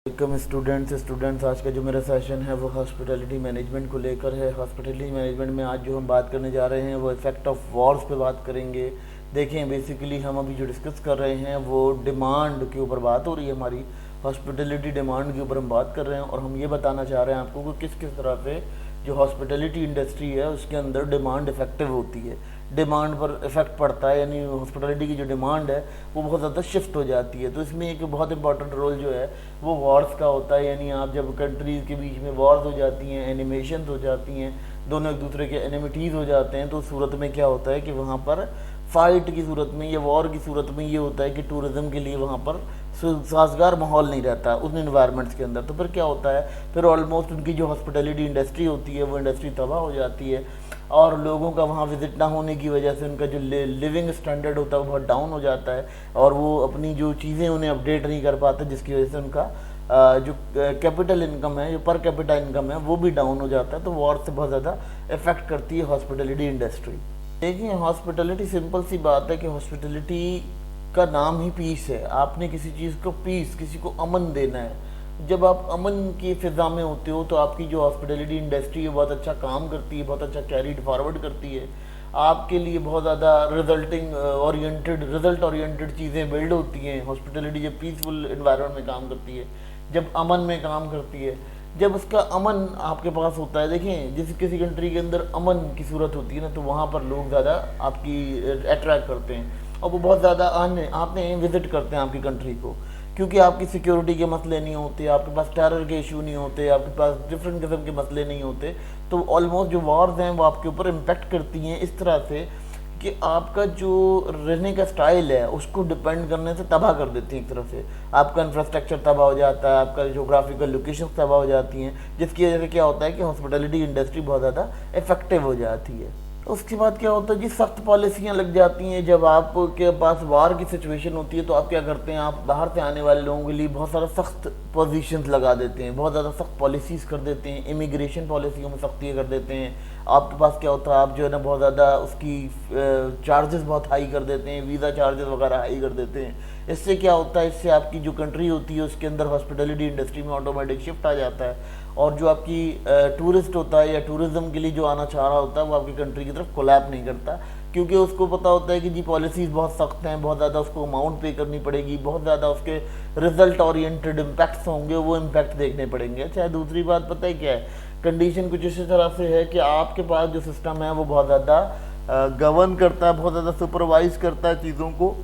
Welcome students आज का जो मेरा सेशन है वो हॉस्पिटैलिटी मैनेजमेंट को लेकर है। हॉस्पिटैलिटी मैनेजमेंट में आज जो हम बात करने जा रहे हैं वो इफ़ेक्ट ऑफ वॉर्स पे बात करेंगे। देखें, बेसिकली हम अभी जो डिस्कस कर रहे हैं वो डिमांड के ऊपर बात हो रही है, हमारी हॉस्पिटैलिटी डिमांड के ऊपर हम बात कर रहे हैं और हम ये बताना चाह रहे हैं आपको कि किस किस तरह से जो हॉस्पिटैलिटी इंडस्ट्री है उसके अंदर डिमांड इफेक्टिव होती है, डिमांड पर इफेक्ट पड़ता है, यानी हॉस्पिटैलिटी की जो डिमांड है वो बहुत ज़्यादा शिफ्ट हो जाती है। तो इसमें एक बहुत इंपॉर्टेंट रोल जो है वो वॉर्स का होता है, यानी आप जब कंट्रीज़ के बीच में वॉर्स हो जाती हैं, एनिमेशन हो जाती हैं, दोनों एक दूसरे के एनिमिटीज़ हो जाते हैं, तो उस सूरत में क्या होता है कि वहाँ पर फाइट की सूरत में या वॉर की सूरत में ये होता है कि टूरिज़्म के लिए वहाँ पर साजगार माहौल नहीं रहता उन इन्वायरमेंट्स के अंदर। तो फिर क्या होता है, फिर ऑलमोस्ट उनकी जो हॉस्पिटैलिटी इंडस्ट्री होती है वो इंडस्ट्री तबाह हो जाती है और लोगों का वहाँ विज़िट ना होने की वजह से उनका जो लिविंग स्टैंडर्ड होता है वो बहुत डाउन हो जाता है और वो अपनी जो चीज़ें उन्हें अपडेट नहीं कर पाते, जिसकी वजह से उनका जो कैपिटल इनकम है, जो पर कैपिटा इनकम है वो भी डाउन हो जाता है। तो वॉर से बहुत ज़्यादा इफेक्ट करती है हॉस्पिटैलिटी इंडस्ट्री। देखिए, हॉस्पिटैलिटी सिंपल सी बात है कि हॉस्पिटैलिटी का नाम ही पीस है। आपने किसी चीज़ को पीस, किसी को अमन देना है। जब आप अमन की फ़िज़ा में होते हो तो आपकी जो हॉस्पिटैलिटी इंडस्ट्री है बहुत अच्छा काम करती है, बहुत अच्छा कैरीड फॉरवर्ड करती है, आपके लिए बहुत ज़्यादा रिज़ल्ट ओरिएंटेड चीज़ें बिल्ड होती हैं। हॉस्पिटैलिटी जब पीसफुल इन्वायरमेंट में काम करती है, जब अमन में काम करती है, जब उसका अमन आपके पास होता है। देखें, जिस किसी कंट्री के अंदर अमन की सूरत होती है ना, तो वहाँ पर लोग ज़्यादा आपकी अट्रैक्ट करते हैं और वो बहुत ज़्यादा आते हैं, विज़िट करते हैं आपकी कंट्री को, क्योंकि आपकी सिक्योरिटी के मसले नहीं होते, आपके पास टेरर के इशू नहीं होते, आपके पास डिफरेंट किस्म के मसले नहीं होते। तो ऑलमोस्ट जो वॉर्स हैं वो आपके ऊपर इम्पेक्ट करती हैं इस तरह से कि आपका जो रहने का स्टाइल है उसको डिपेंड करने से तबाह कर देती हैं। एक तरह से आपका इंफ्रास्ट्रक्चर तबाह हो जाता है, आपका जोग्राफिकल लोकेशन तबाह हो जाती हैं, जिसकी वजह से क्या होता है कि हॉस्पिटैलिटी इंडस्ट्री बहुत ज़्यादा इफेक्टिव हो जाती है। उसके बाद क्या होता है जी, सख्त पॉलिसियाँ लग जाती हैं। जब आपके पास वार की सिचुएशन होती है तो आप क्या करते हैं, आप बाहर से आने वाले लोगों के लिए बहुत सारा सख्त पोजीशंस लगा देते हैं, बहुत ज़्यादा सख्त पॉलिसीज़ कर देते हैं, इमिग्रेशन पॉलिसियों में सख्तियाँ कर देते हैं। आपके पास क्या होता है, आप जो है ना बहुत ज़्यादा उसकी चार्जेस बहुत हाई कर देते हैं, वीज़ा चार्जेस वगैरह हाई कर देते हैं। इससे क्या होता है, इससे आपकी जो कंट्री होती है उसके अंदर हॉस्पिटैलिटी इंडस्ट्री में ऑटोमेटिक शिफ्ट आ जाता है और जो आपकी टूरिस्ट होता है या टूरिज़्म के लिए जो आना चाह रहा होता है वो आपकी कंट्री की तरफ कोलैप नहीं करता, क्योंकि उसको पता होता है कि जी पॉलिसीज़ बहुत सख्त हैं, बहुत ज़्यादा उसको अमाउंट पे करनी पड़ेगी, बहुत ज़्यादा उसके रिजल्ट ओरिएंटेड इम्पैक्ट्स होंगे, वो इम्पैक्ट देखने पड़ेंगे। चाहे दूसरी बात पता है क्या है, कंडीशन कुछ इसी तरह से है कि आपके पास जो सिस्टम है वो बहुत ज़्यादा गवर्न करता है, बहुत ज़्यादा सुपरवाइज करता है चीज़ों को।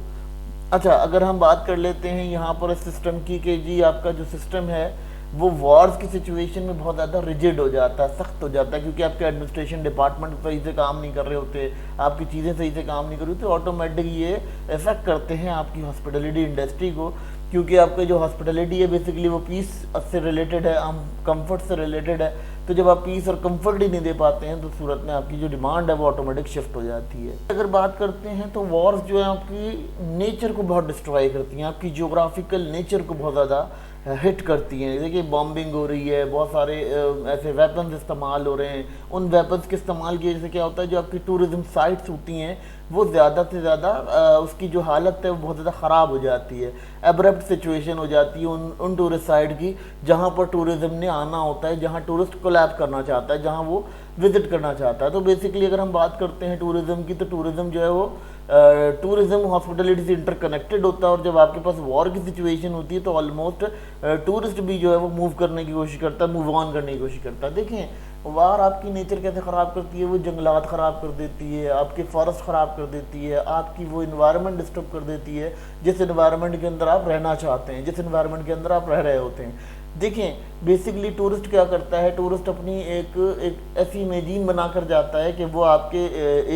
अच्छा, अगर हम बात कर लेते हैं यहाँ पर इस सिस्टम की कि जी आपका जो सिस्टम है वो वॉर्स की सिचुएशन में बहुत ज़्यादा रिजिड हो जाता है, सख्त हो जाता है, क्योंकि आपके एडमिनिस्ट्रेशन डिपार्टमेंट सही से काम नहीं कर रहे होते, आपकी चीज़ें सही से काम नहीं कर रही होती, ऑटोमेटिक ये इफेक्ट करते हैं आपकी हॉस्पिटैलिटी इंडस्ट्री को। क्योंकि आपके जो हॉस्पिटैलिटी है बेसिकली वो पीस से रिलेटेड है, हम कंफर्ट से रिलेटेड है। तो जब आप पीस और कंफर्ट ही नहीं दे पाते हैं तो सूरत में आपकी जो डिमांड है वो ऑटोमेटिक शिफ्ट हो जाती है। अगर बात करते हैं तो वॉर्स जो है आपकी नेचर को बहुत डिस्ट्रॉय करती हैं, आपकी जियोग्राफिकल नेचर को बहुत ज़्यादा हिट करती हैं। देखिए, बॉम्बिंग हो रही है, बहुत सारे ऐसे वेपन्स इस्तेमाल हो रहे हैं। उन वेपन्स के इस्तेमाल की वजह से क्या होता है, जो आपकी टूरिज़्म साइट्स होती हैं वो ज़्यादा से ज़्यादा उसकी जो हालत है वो बहुत ज़्यादा ख़राब हो जाती है, एब्रप्ट सिचुएशन हो जाती है उन टूरिस्ट साइट की जहाँ पर टूरिज़्म ने आना होता है, जहाँ टूरिस्ट कोलैप करना चाहता है, जहाँ वो विज़िट करना चाहता है। तो बेसिकली अगर हम बात करते हैं टूरिज़्म की, तो टूरिज़्म जो है वो टूरिज़्म हॉस्पिटैलिटी से इंटरकनेक्टेड होता है और जब आपके पास वॉर की सिचुएशन होती है तो ऑलमोस्ट टूरिस्ट भी जो है वो मूव करने की कोशिश करता है, मूव ऑन करने की कोशिश करता है। देखें, वार आपकी नेचर कैसे ख़राब करती है, वो जंगलात ख़राब कर देती है, आपके फॉरेस्ट ख़राब कर देती है, आपकी वो इन्वायरमेंट डिस्टर्ब कर देती है जिस इन्वायरमेंट के अंदर आप रहना चाहते हैं, जिस इन्वायरमेंट के अंदर आप रह रहे होते हैं। देखें, बेसिकली टूरिस्ट क्या करता है, टूरिस्ट अपनी एक ऐसी इमेजिन बना कर जाता है कि वो आपके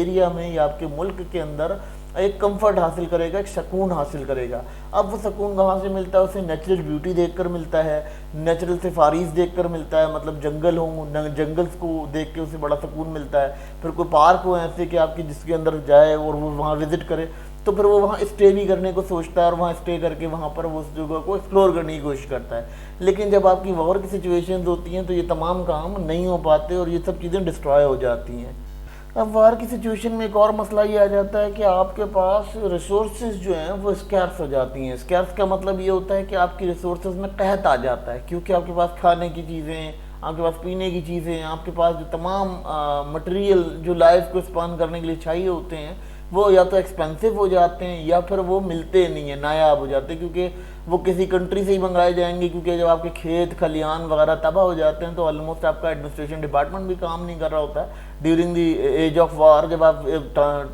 एरिया में या आपके मुल्क के अंदर एक कंफर्ट हासिल करेगा, एक सुकून हासिल करेगा। अब वो सुकून कहाँ से मिलता है, उसे नेचुरल ब्यूटी देखकर मिलता है, नेचुरल सफारीज देखकर मिलता है, मतलब जंगल हो, जंगल्स को देख के उसे बड़ा सुकून मिलता है। फिर कोई पार्क हो ऐसे कि आपकी जिसके अंदर जाए और वो वहाँ विजिट करे, तो फिर वो वहाँ स्टे भी करने को सोचता है और वहाँ स्टे करके वहाँ पर वो उस जगह को एक्सप्लोर करने की कोशिश करता है। लेकिन जब आपकी वॉर की सिचुएशंस होती हैं तो ये तमाम काम नहीं हो पाते और ये सब चीज़ें डिस्ट्रॉय हो जाती हैं। اب وار کی سچویشن میں ایک اور مسئلہ یہ آ جاتا ہے کہ آپ کے پاس ریسورسز جو ہیں وہ اسکیرس ہو جاتی ہیں. اسکیرس کا مطلب یہ ہوتا ہے کہ آپ کی ریسورسز میں قحط آ جاتا ہے, کیونکہ آپ کے پاس کھانے کی چیزیں, آپ کے پاس پینے کی چیزیں, آپ کے پاس جو تمام مٹیریل جو لائف کو اسپان کرنے کے لیے چاہیے ہوتے ہیں وہ یا تو ایکسپینسو ہو جاتے ہیں یا پھر وہ ملتے نہیں ہیں, نایاب ہو جاتے ہیں, کیونکہ وہ کسی کنٹری سے ہی منگائے جائیں گے. کیونکہ جب آپ کے کھیت کھلیان وغیرہ تباہ ہو جاتے ہیں تو آلموسٹ آپ کا ایڈمنسٹریشن ڈپارٹمنٹ بھی کام نہیں کر رہا ہوتا ہے during the age of war. جب آپ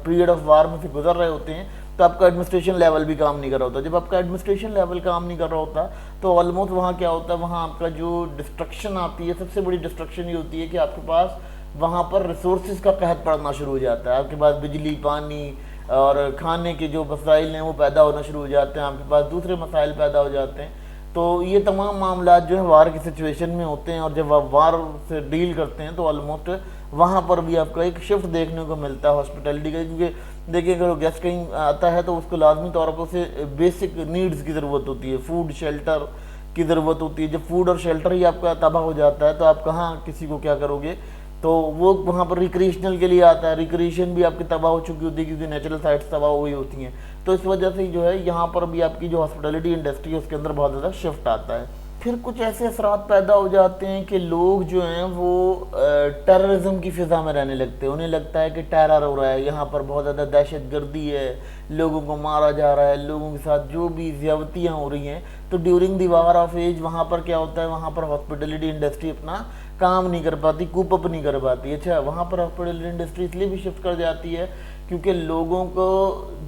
پیریڈ آف وار میں سے گزر رہے ہوتے ہیں تو آپ کا ایڈمنسٹریشن لیول بھی کام نہیں کر رہا ہوتا. جب آپ کا ایڈمنسٹریشن لیول کام نہیں کر رہا ہوتا تو آلموسٹ وہاں کیا ہوتا ہے, وہاں آپ کا جو ڈسٹرکشن آتی ہے, سب سے بڑی ڈسٹرکشن یہ ہوتی ہے کہ آپ کے پاس وہاں پر ریسورسز کا قحط پڑنا شروع ہو جاتا ہے. آپ کے پاس بجلی, پانی اور کھانے کے جو مسائل ہیں وہ پیدا ہونا شروع ہو جاتے ہیں, آپ کے پاس دوسرے مسائل پیدا ہو جاتے ہیں. تو یہ تمام معاملات جو ہیں وار کی سچویشن میں ہوتے ہیں, اور جب آپ وار سے ڈیل کرتے ہیں تو آلموسٹ وہاں پر بھی آپ کا ایک شفٹ دیکھنے کو ملتا ہے ہاسپٹیلٹی کا. کیونکہ دیکھیں اگر گیسٹ کہیں آتا ہے تو اس کو لازمی طور پر اسے بیسک نیڈز کی ضرورت ہوتی ہے, فوڈ شیلٹر کی ضرورت ہوتی ہے. جب فوڈ اور شیلٹر ہی آپ کا تباہ ہو جاتا ہے تو آپ کہاں کسی کو کیا کرو گے. تو وہ وہاں پر ریکریشنل کے لیے آتا ہے, ریکریشن بھی آپ کی تباہ ہو چکی ہوتی ہے کیونکہ نیچرل سائٹس تباہ ہوئی ہوتی ہیں. تو اس وجہ سے جو ہے یہاں پر بھی آپ کی جو ہاسپٹیلٹی انڈسٹری ہے اس کے اندر بہت زیادہ شفٹ آتا ہے. پھر کچھ ایسے اثرات پیدا ہو جاتے ہیں کہ لوگ جو ہیں وہ ٹیررزم کی فضا میں رہنے لگتے ہیں. انہیں لگتا ہے کہ ٹیرر ہو رہا ہے, یہاں پر بہت زیادہ دہشت گردی ہے, لوگوں کو مارا جا رہا ہے, لوگوں کے ساتھ جو بھی زیادتیاں ہو رہی ہیں. تو during the war of age وہاں پر کیا ہوتا ہے, وہاں پر ہاسپٹیلٹی انڈسٹری اپنا کام نہیں کر پاتی, کوپ اپ نہیں کر پاتی. اچھا, وہاں پر ہاسپٹیلٹی انڈسٹری اس لیے بھی شفٹ کر جاتی ہے کیونکہ لوگوں کو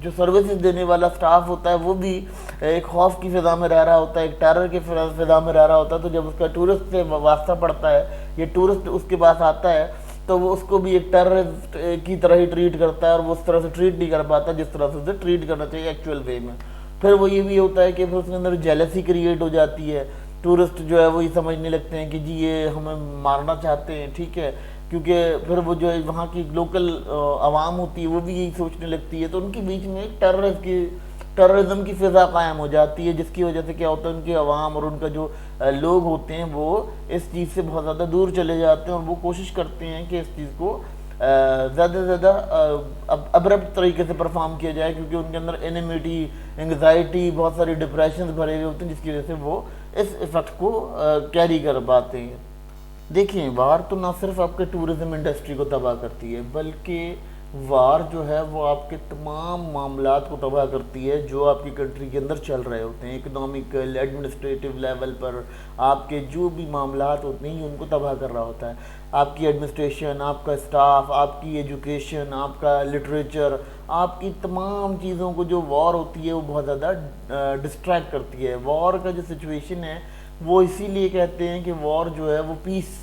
جو سروسز دینے والا سٹاف ہوتا ہے وہ بھی ایک خوف کی فضا میں رہ رہا ہوتا ہے, ایک ٹیرر کی فضا میں رہ رہا ہوتا ہے. تو جب اس کا ٹورسٹ سے واسطہ پڑتا ہے, یہ ٹورسٹ اس کے پاس آتا ہے تو وہ اس کو بھی ایک ٹیررسٹ کی طرح ہی ٹریٹ کرتا ہے, اور وہ اس طرح سے ٹریٹ نہیں کر پاتا جس طرح سے اسے ٹریٹ کرنا چاہیے ایکچوئل وے میں. پھر وہ یہ بھی ہوتا ہے کہ پھر اس کے اندر جیلسی کریٹ ہو جاتی ہے. ٹورسٹ جو ہے وہ یہ سمجھنے لگتے ہیں کہ جی یہ ہمیں مارنا چاہتے ہیں, ٹھیک ہے, کیونکہ پھر وہ جو وہاں کی لوکل عوام ہوتی ہے وہ بھی یہی سوچنے لگتی ہے. تو ان کے بیچ میں ایک ٹیررزم کی فضا قائم ہو جاتی ہے, جس کی وجہ سے کیا ہوتا ہے ان کی عوام اور ان کا جو لوگ ہوتے ہیں وہ اس چیز سے بہت زیادہ دور چلے جاتے ہیں, اور وہ کوشش کرتے ہیں کہ اس چیز کو زیادہ سے زیادہ ابرپٹ طریقے سے پرفارم کیا جائے, کیونکہ ان کے اندر انیمیٹی, انگزائٹی, بہت ساری ڈپریشنز بھرے ہوئے ہوتے ہیں, جس کی وجہ سے وہ اس ایفیکٹ کو کیری کر پاتے ہیں. دیکھیں, وار تو نہ صرف آپ کے ٹورزم انڈسٹری کو تباہ کرتی ہے بلکہ وار جو ہے وہ آپ کے تمام معاملات کو تباہ کرتی ہے جو آپ کی کنٹری کے اندر چل رہے ہوتے ہیں. اکنامیکل, ایڈمنسٹریٹو لیول پر آپ کے جو بھی معاملات ہوتے ہیں ان کو تباہ کر رہا ہوتا ہے. آپ کی ایڈمنسٹریشن, آپ کا اسٹاف, آپ کی ایجوکیشن, آپ کا لٹریچر, آپ کی تمام چیزوں کو جو وار ہوتی ہے وہ بہت زیادہ ڈسٹریکٹ کرتی ہے. وار کا جو سچویشن ہے وہ اسی لیے کہتے ہیں کہ وار جو ہے وہ پیس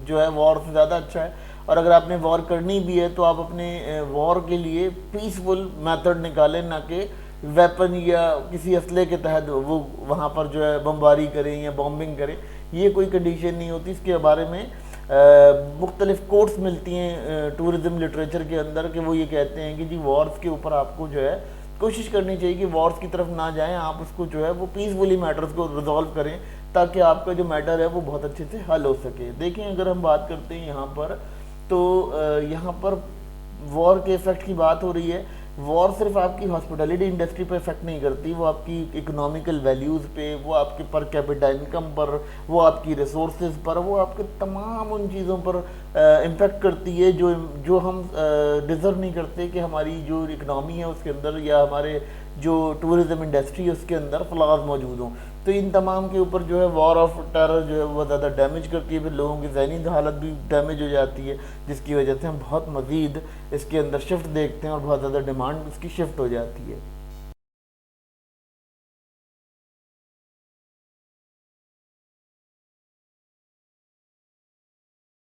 جو ہے وار سے زیادہ اچھا ہے. اور اگر آپ نے وار کرنی بھی ہے تو آپ اپنے وار کے لیے پیسفل میتھڈ نکالیں, نہ کہ ویپن یا کسی اسلحے کے تحت وہ وہاں پر جو ہے بمباری کریں یا بامبنگ کریں. یہ کوئی کنڈیشن نہیں ہوتی. اس کے بارے میں مختلف کوٹس ملتی ہیں ٹورزم لٹریچر کے اندر کہ وہ یہ کہتے ہیں کہ جی وارز کے اوپر آپ کو جو ہے کوشش کرنی چاہیے کہ وارز کی طرف نہ جائیں, آپ اس کو جو ہے وہ پیسفلی میٹرز کو ریزالو کریں تاکہ آپ کا جو میٹر ہے وہ بہت اچھے سے حل ہو سکے. دیکھیں, اگر ہم بات کرتے ہیں یہاں پر تو یہاں پر وار کے ایفیکٹ کی بات ہو رہی ہے. وار صرف آپ کی ہاسپٹیلٹی انڈسٹری پہ افیکٹ نہیں کرتی, وہ آپ کی اکنامیکل ویلیوز پہ, وہ آپ کے پر کیپٹا انکم پر, وہ آپ کی ریسورسز پر, وہ آپ کے تمام ان چیزوں پر امپیکٹ کرتی ہے جو ہم ڈیزرو نہیں کرتے کہ ہماری جو اکنامی ہے اس کے اندر یا ہمارے جو ٹورزم انڈسٹری ہے اس کے اندر فلاز موجود ہوں. تو ان تمام کے اوپر جو ہے وار آف ٹیرر جو ہے وہ زیادہ ڈیمیج کرتی ہے. پھر لوگوں کی ذہنی حالت بھی ڈیمیج ہو جاتی ہے, جس کی وجہ سے ہم بہت مزید اس کے اندر شفٹ دیکھتے ہیں اور بہت زیادہ ڈیمانڈ اس کی شفٹ ہو جاتی ہے.